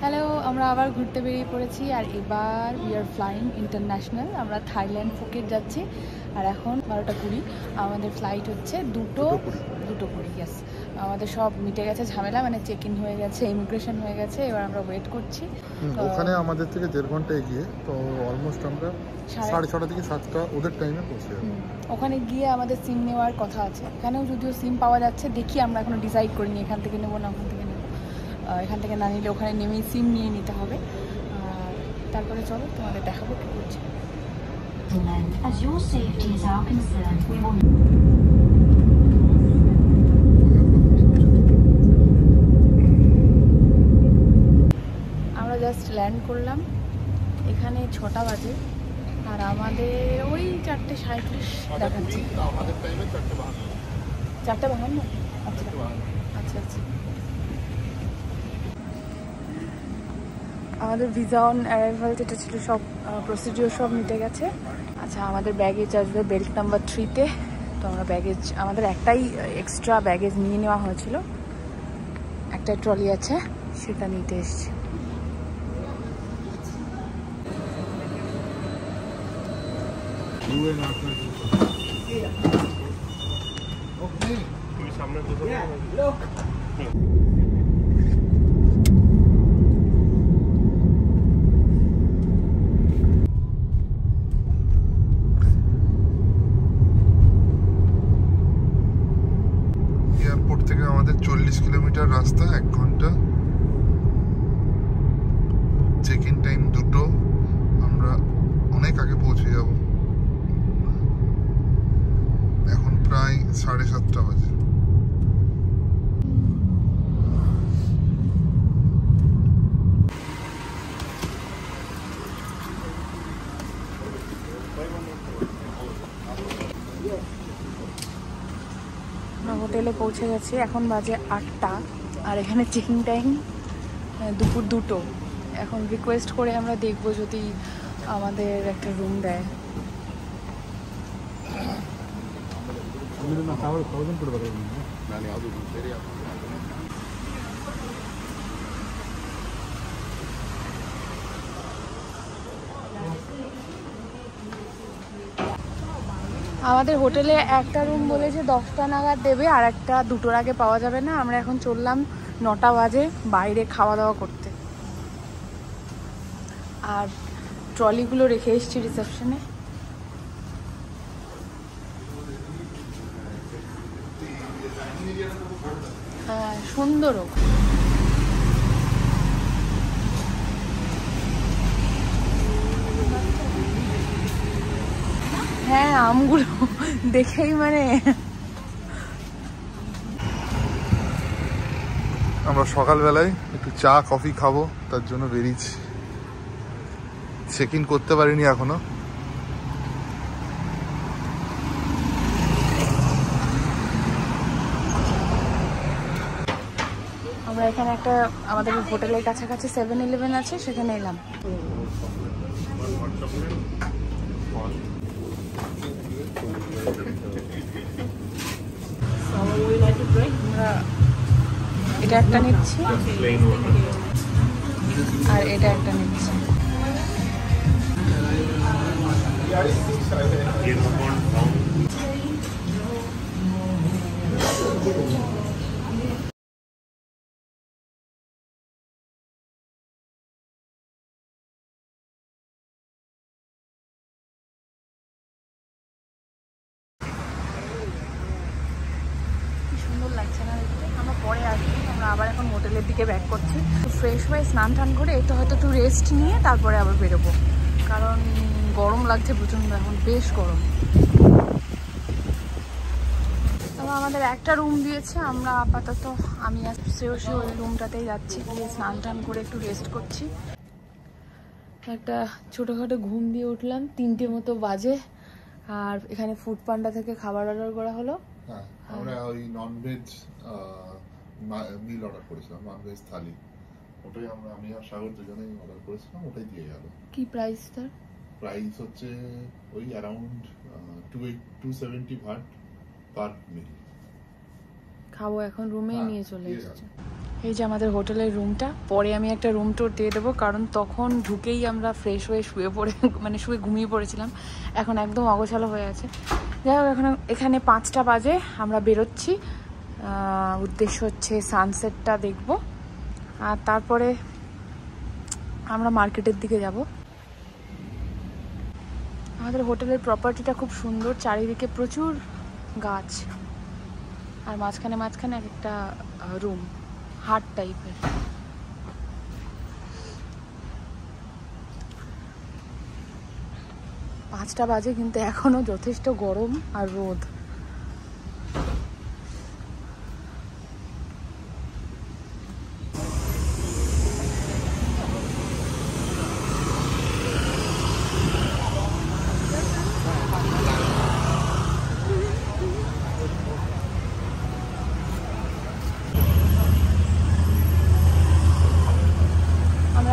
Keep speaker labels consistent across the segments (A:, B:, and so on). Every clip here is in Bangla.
A: হ্যালো, আমরা আবার ঘুরতে বেরিয়ে পড়েছি আর এবার উই আর ফ্লাইং ইন্টারন্যাশনাল। আমরা থাইল্যান্ড ফুকেট যাচ্ছি আর এখন 12:20 আমাদের ফ্লাইট হচ্ছে দুটো কুড়ি। ইয়াস, আমাদের সব মিটে গেছে ঝামেলা, মানে চেক ইন হয়ে গেছে, ইমিগ্রেশন হয়ে গেছে, এবার আমরা ওয়েট করছি।
B: ওখানে আমাদের থেকে 1.5 ঘন্টা এগিয়ে, তো অলমোস্ট আমরা 6:30 থেকে 7টা ওদের টাইমে পৌঁছে যাবো।
A: ওখানে গিয়ে আমাদের সিম নেওয়ার কথা আছে, এখানেও যদিও সিম পাওয়া যাচ্ছে, দেখি আমরা এখনো ডিসাইড করিনি এখান থেকে নেবো না ওখান থেকে নেবো। এখান থেকে না নিলে ওখানে নেমেই সিম নিয়ে নিতে হবে। তারপরে চলো তোমাদের দেখাবো কী করছি। আমরা জাস্ট ল্যান্ড করলাম, এখানে 6টা বাজে আর আমাদের ওই 4:37 দেখাচ্ছি। 4:52? আচ্ছা আচ্ছা আচ্ছা। আমাদের ভিসা অন অ্যারাইভাল যেটা ছিল সব প্রসিডিওর সব মিটে গেছে। আচ্ছা, আমাদের ব্যাগেজ আসবে বেল্ট নাম্বার 3-তে। তো আমরা ব্যাগেজ, আমাদের একটাই এক্সট্রা ব্যাগেজ নিয়ে নেওয়া হয়েছিল, একটা ট্রলি আছে, সেটা নিতে এসছি।
B: এয়ারপোর্ট থেকে আমাদের 40 কিলোমিটার রাস্তা, 1 ঘন্টা। চেক ইন টাইম 2টো, আমরা অনেক আগে পৌঁছে যাব। এখন প্রায় 7:30 বাজে।
A: আমরা হোটেলে পৌঁছে গেছি, এখন বাজে 8টা আর এখানে চেকিং টাইম দুপুর 2টো। এখন রিকোয়েস্ট করে আমরা দেখবো যদি আমাদের একটা রুম দেয়। আমাদের হোটেলে একটা রুম বলেছে 10টা নাগাদ দেবে, আর একটা 2টোর আগে পাওয়া যাবে না। আমরা এখন চললাম 9টা বাজে বাইরে খাওয়া দাওয়া করতে, আর ট্রলিগুলো রেখে এসেছি রিসেপশনে। হ্যাঁ, সুন্দরও। হ্যাঁ, আমগুলো দেখেই মানে।
B: আমরা সকালবেলায় একটু চা কফি খাবো, তার জন্য বেরিয়েছি। চেক ইন করতে পারিনি এখনো।
A: আমরা এখানে একটা, আমাদের হোটেলের কাছাকাছি 7-Eleven আছে, সেখানে এলাম। আমরা এটা একটা নিচ্ছি আর এটা একটা নিচ্ছি। সুন্দর লাগছে না দেখতে? আমরা পরে আসবো, আমরা আবার এখন হোটেলের দিকে ব্যাক করছি। ফ্রেশ হয়ে স্নান টান করে একটু হয়তো একটু রেস্ট নিয়ে তারপরে আবার বেরোবো, কারণ গরম লাগছে প্রচণ্ড, এখন বেশ গরম। আমাদের একটা রুম দিয়েছে, আমরা আপাতত আমি আর শ্রেয়সী ওই রুমটাতেই যাচ্ছি, গিয়ে স্নান টান করে একটু রেস্ট করছি। একটা ছোটোখাটো ঘুম দিয়ে উঠলাম, 3টে মতো বাজে, আর এখানে ফুড পান্ডা থেকে খাবার অর্ডার করা হলো।
B: হ্যাঁ, আমরা ওই ননভেজ মিল অর্ডার করেছিলাম, ননভেজ থালি। ওটাই আমি আর সাগর দুজনেই অর্ডার করেছিলাম, ওটাই দিয়ে গেল।
A: কি প্রাইস তার?
B: প্রাইস হচ্ছে ওই অ্যারাউন্ড 270 ভাট পার মিল।
A: খাবো এখন, রুমেই নিয়ে চলে এসেছি। এই যে আমাদের হোটেলের রুমটা, পরে আমি একটা রুম টুর দিয়ে দেবো, কারণ তখন ঢুকেই আমরা ফ্রেশ হয়ে শুয়ে পড়ে মানে শুয়ে ঘুমিয়ে পড়েছিলাম, এখন একদম অগোছালো হয়ে আছে। যাই হোক, এখন এখানে 5টা বাজে, আমরা বেরোচ্ছি। উদ্দেশ্য হচ্ছে সানসেটটা দেখব, আর তারপরে আমরা মার্কেটের দিকে যাব। আমাদের হোটেলের প্রপার্টিটা খুব সুন্দর, চারিদিকে প্রচুর গাছ, আর মাঝখানে মাঝখানে এক একটা রুম, হাট টাইপের। পাঁচটা বাজে, কিন্তু এখনো যথেষ্ট গরম আর রোদ।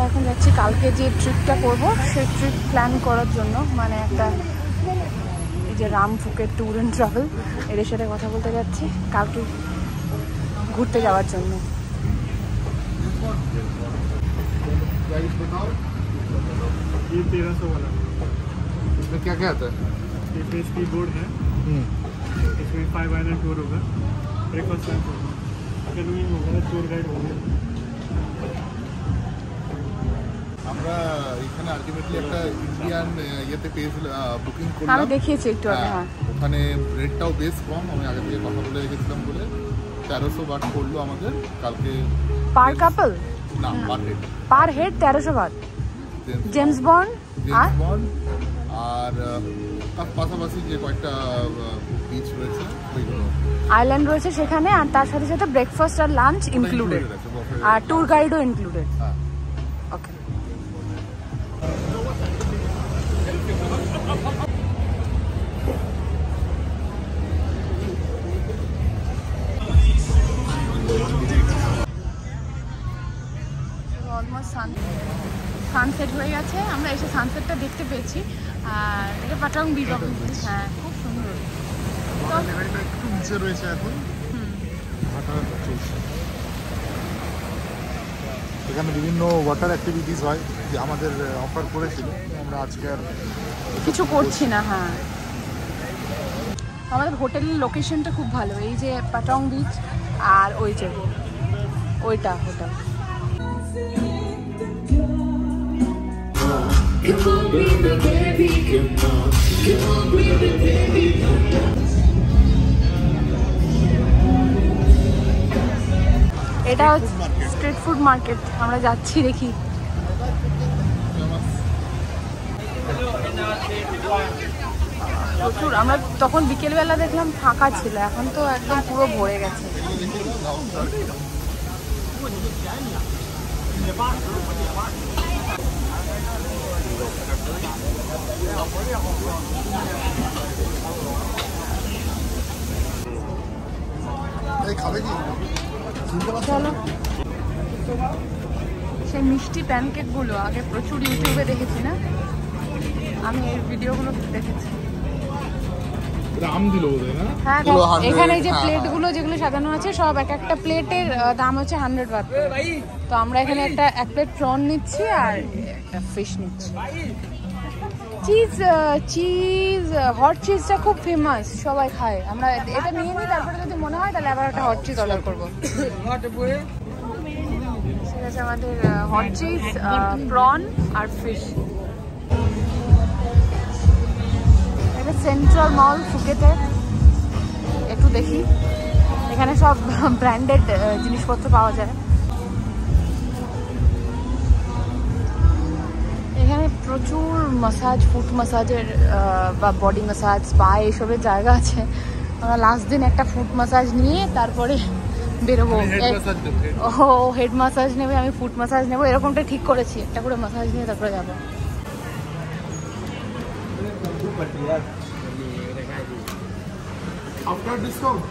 A: এখন যাচ্ছি কালকে যে ট্রিপটা করব সেই ট্রিপ প্ল্যান করার জন্য, মানে একটা এই যে Ram Phuket tour and travel, এদের সাথে কথা বলতে যাচ্ছি কালকে ঘুরতে যাওয়ার জন্য।
C: ये 1300 वाला
B: इसमें क्या क्या आता है?
C: ये फेस की बोर्ड है, इसमें 5 आइलैंड टूर होगा, ब्रेकफास्ट लंच होगा, कैनोइंग होगा, टूर गाइड होगा।
B: আমরা এখানে আলটিমেটলি একটা ইন্ডিয়ান ইয়েতে পেজ বুকিং করলাম,
A: আমি দেখিয়েছি একটু আগে। হ্যাঁ,
B: ওখানে রেটটাও বেশ কম, আমি আগে থেকে কথা বলে রেখেছিলাম বলে 1300 বাট পড়লো আমাদের কালকে
A: পার কাপল
B: না per head,
A: per head 1300 baht. James Bond
B: আর তার পাশাপাশি যে কয়েকটা বিচ রয়েছে ওইগুলো,
A: আইল্যান্ড রয়েছে সেখানে, আর তার সাথে সাথে ব্রেকফাস্ট আর লাঞ্চ ইনক্লুডেড, আর ট্যুর গাইডও ইনক্লুডেড।
B: হ্যাঁ,
A: ওকে। অলমোস্ট সানসেট হয়ে গেছে, আমরা এসে সানসেটটা দেখতে পেয়েছি। আর এটা পাটাং বিচ, হ্যাঁ খুব সুন্দর।
B: লেভেলটা একটু নিচে রয়েছে এখন, হাঁটা চলছে। এখানে বিভিন্ন ওয়াটার অ্যাক্টিভিটিস হয় যে আমাদের অফার করেছিল, আমরা আজকে আর
A: কিছু করছি না। হ্যাঁ, আমাদের হোটেলের লোকেশনটা খুব ভালো, এই যে পাটাং বিচ আর ওই যে ওইটা হোটেল। এটা হচ্ছে স্ট্রিট ফুড মার্কেট, আমরা যাচ্ছি দেখি। প্রচুর, আমরা তখন বিকেলবেলা দেখলাম ফাঁকা ছিল, এখন তো একদম পুরো ভরে গেছে। চলো, সেই মিষ্টি প্যানকেকগুলো আগে প্রচুর ইউটিউবে দেখেছি না, আমি এই ভিডিওগুলো দেখেছি। হ্যাঁ, এখানে যে প্লেটগুলো যেগুলো সাজানো আছে সব এক একটা প্লেটের দাম হচ্ছে 100 বাট। তো আমরা এখানে এক প্লেট প্রন নিচ্ছি আর একটা ফিশ নিচ্ছি। চিজ হট চিজটা খুব ফেমাস, সবাই খায়। আমরা এটা নিয়ে নিই, তারপরে যদি মনে হয় তাহলে আবার একটা হট চিজ অর্ডার করবো। ঠিক আছে, আমাদের হট চিজ, প্রন আর ফিশ। এটা সেন্ট্রাল মল ফুকেটে, একটু দেখি। এখানে সব ব্র্যান্ডেড জিনিসপত্র পাওয়া যায়। এখানে প্রচুর মাসাজ, ফুট মাসাজের বা বডি মাসাজ, স্পা এইসবের জায়গা আছে। আমরা লাস্ট দিন একটা ফুট মাসাজ নিয়ে তারপরে বেরোবো। ও হেড মাসাজ নেবে, আমি ফুট মাসাজ নেবো, এরকমটা ঠিক করেছি। একটা করে মাসাজ নিয়ে তারপরে যাবো।
B: After discount.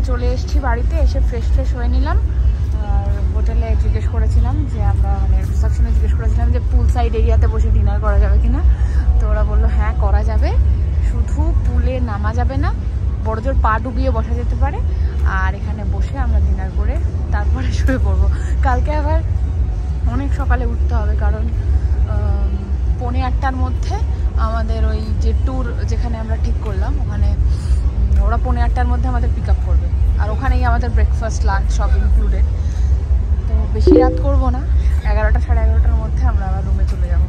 A: চলে এসেছি বাড়িতে, এসে ফ্রেশ হয়ে নিলাম। আর হোটেলে জিজ্ঞেস করেছিলাম যে আমরা মানে রিসেপশনে জিজ্ঞেস করেছিলাম যে পুল সাইড এরিয়াতে বসে ডিনার করা যাবে কিনা। তো ওরা বললো হ্যাঁ করা যাবে, শুধু পুলে নামা যাবে না, বড় জোর পা ডুবিয়ে বসা যেতে পারে। আর এখানে বসে আমরা ডিনার করে তারপরে শুয়ে পড়বো। কালকে আবার অনেক সকালে উঠতে হবে, কারণ 8:45-র মধ্যে আমাদের ওই যে ট্যুর যেখানে আমরা ঠিক করলাম ওখানে ওরা 8:45-র মধ্যে আমাদের পিক আপ করবে। আর ওখানেই আমাদের ব্রেকফাস্ট লাঞ্চ সব ইনক্লুডেড। তো বেশি রাত করবো না, 11টা সাড়ে 11টার মধ্যে আমরা আবার রুমে চলে যাবো।